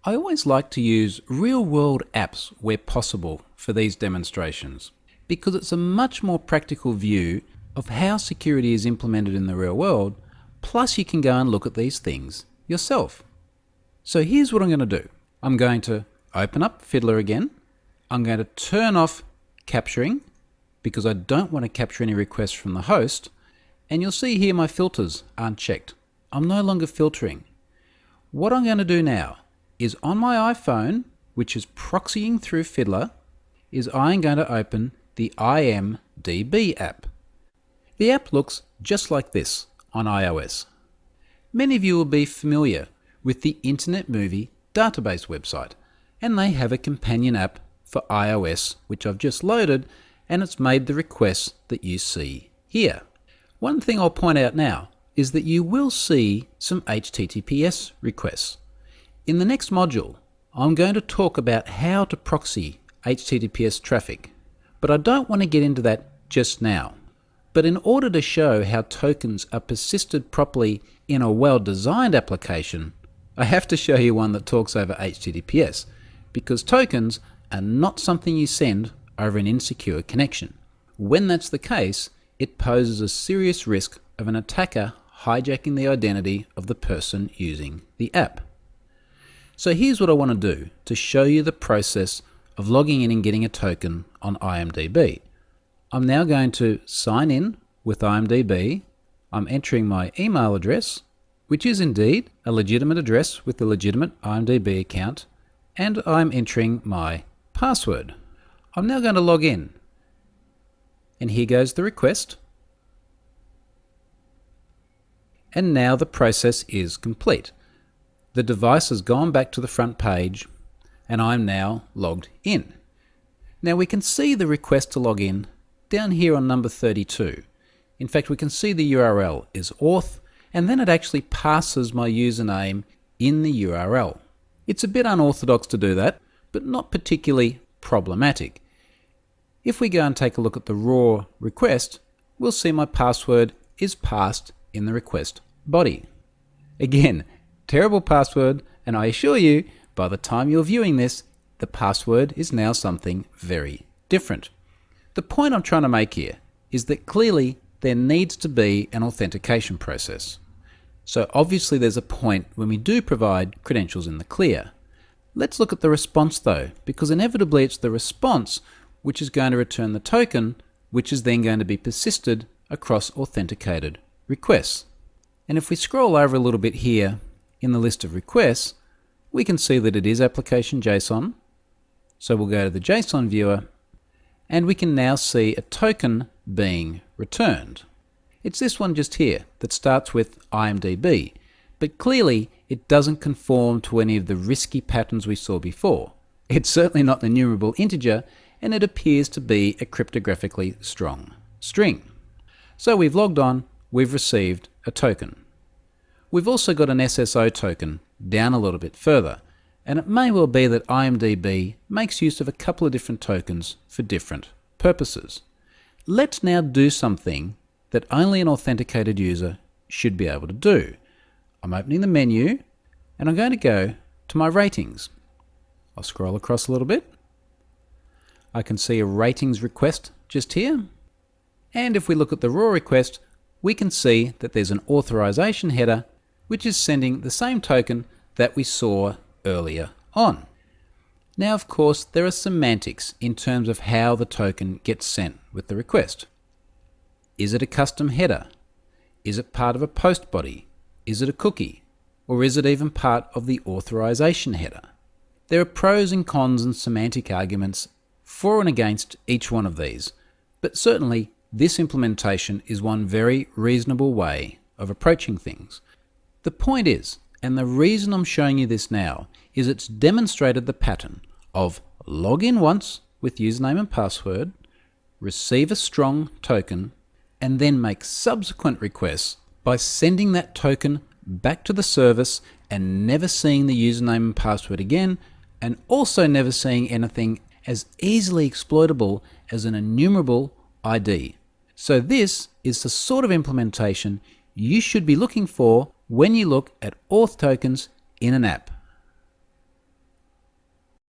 I always like to use real-world apps where possible for these demonstrations because it's a much more practical view of how security is implemented in the real world, plus you can go and look at these things yourself. So here's what I'm going to do. I'm going to open up Fiddler again. I'm going to turn off capturing because I don't want to capture any requests from the host, and you'll see here my filters aren't checked. I'm no longer filtering. What I'm going to do now is on my iPhone, which is proxying through Fiddler, is I'm going to open the IMDb app. The app looks just like this on iOS. Many of you will be familiar with the Internet Movie Database website, and they have a companion app for iOS which I've just loaded, and it's made the requests that you see here. One thing I'll point out now is that you will see some HTTPS requests. In the next module, I'm going to talk about how to proxy HTTPS traffic, but I don't want to get into that just now. But in order to show how tokens are persisted properly in a well-designed application, I have to show you one that talks over HTTPS, because tokens are not something you send over an insecure connection. When that's the case, it poses a serious risk of an attacker hijacking the identity of the person using the app. So here's what I want to do to show you the process of logging in and getting a token on IMDb. I'm now going to sign in with IMDb. I'm entering my email address, which is indeed a legitimate address with a legitimate IMDb account, and I'm entering my password. I'm now going to log in. And here goes the request. And now the process is complete. The device has gone back to the front page and I'm now logged in. Now we can see the request to log in down here on number 32. In fact, we can see the URL is auth, and then it actually passes my username in the URL. It's a bit unorthodox to do that, but not particularly problematic. If we go and take a look at the raw request, we'll see my password is passed in the request body. Again, terrible password, and I assure you, by the time you're viewing this, the password is now something very different. The point I'm trying to make here is that clearly there needs to be an authentication process. So obviously there's a point when we do provide credentials in the clear. Let's look at the response though, because inevitably it's the response which is going to return the token, which is then going to be persisted across authenticated requests. And if we scroll over a little bit here in the list of requests, we can see that it is application JSON. So we'll go to the JSON viewer, and we can now see a token being returned. It's this one just here that starts with IMDb, but clearly it doesn't conform to any of the risky patterns we saw before. It's certainly not an enumerable integer, and it appears to be a cryptographically strong string. So we've logged on, we've received a token. We've also got an SSO token down a little bit further, and it may well be that IMDb makes use of a couple of different tokens for different purposes. Let's now do something that only an authenticated user should be able to do. I'm opening the menu, and I'm going to go to my ratings. I'll scroll across a little bit. I can see a ratings request just here. And if we look at the raw request, we can see that there's an authorization header which is sending the same token that we saw earlier on. Now, of course, there are semantics in terms of how the token gets sent with the request. Is it a custom header? Is it part of a post body? Is it a cookie? Or is it even part of the authorization header? There are pros and cons and semantic arguments for and against each one of these, but certainly this implementation is one very reasonable way of approaching things. The point is, and the reason I'm showing you this now, is it's demonstrated the pattern of log in once with username and password, receive a strong token, and then make subsequent requests by sending that token back to the service and never seeing the username and password again, and also never seeing anything as easily exploitable as an enumerable ID. So this is the sort of implementation you should be looking for when you look at auth tokens in an app.